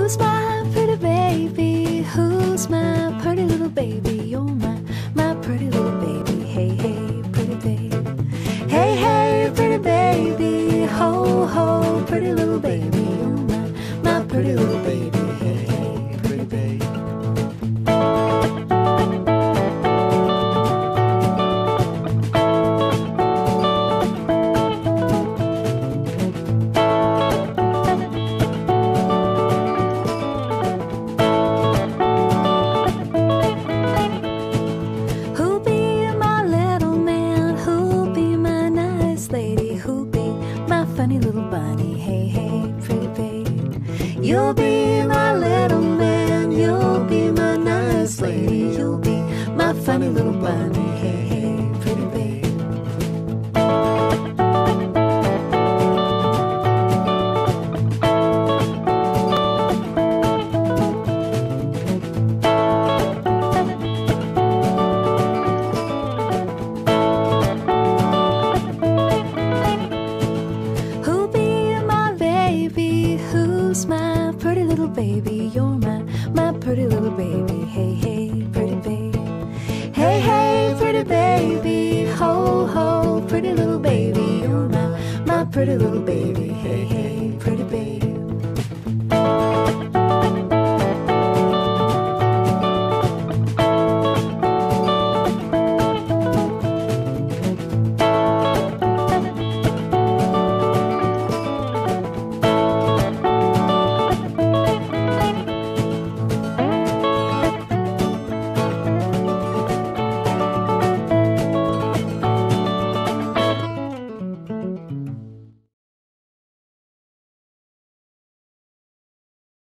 Who's my pretty baby? Who's my pretty little baby? You're my pretty little baby. Hey, hey, pretty baby. Hey, hey, pretty baby. Ho, ho, pretty little baby. You're my pretty little baby. Hey, hey, pretty baby. Who'll be my little man? Who'll be my nice lady? Who'll be my funny little bunny? Hey, hey, pretty babe. You'll be my little man. You'll be my nice lady. You'll be my funny little bunny. Hey, hey, pretty babe. Who'll be my baby? Who's my pretty little baby? You're my pretty little baby. Hey, hey, pretty baby. Hey, hey, pretty baby. Ho, ho, pretty little baby. You're my pretty little baby. Hey, hey.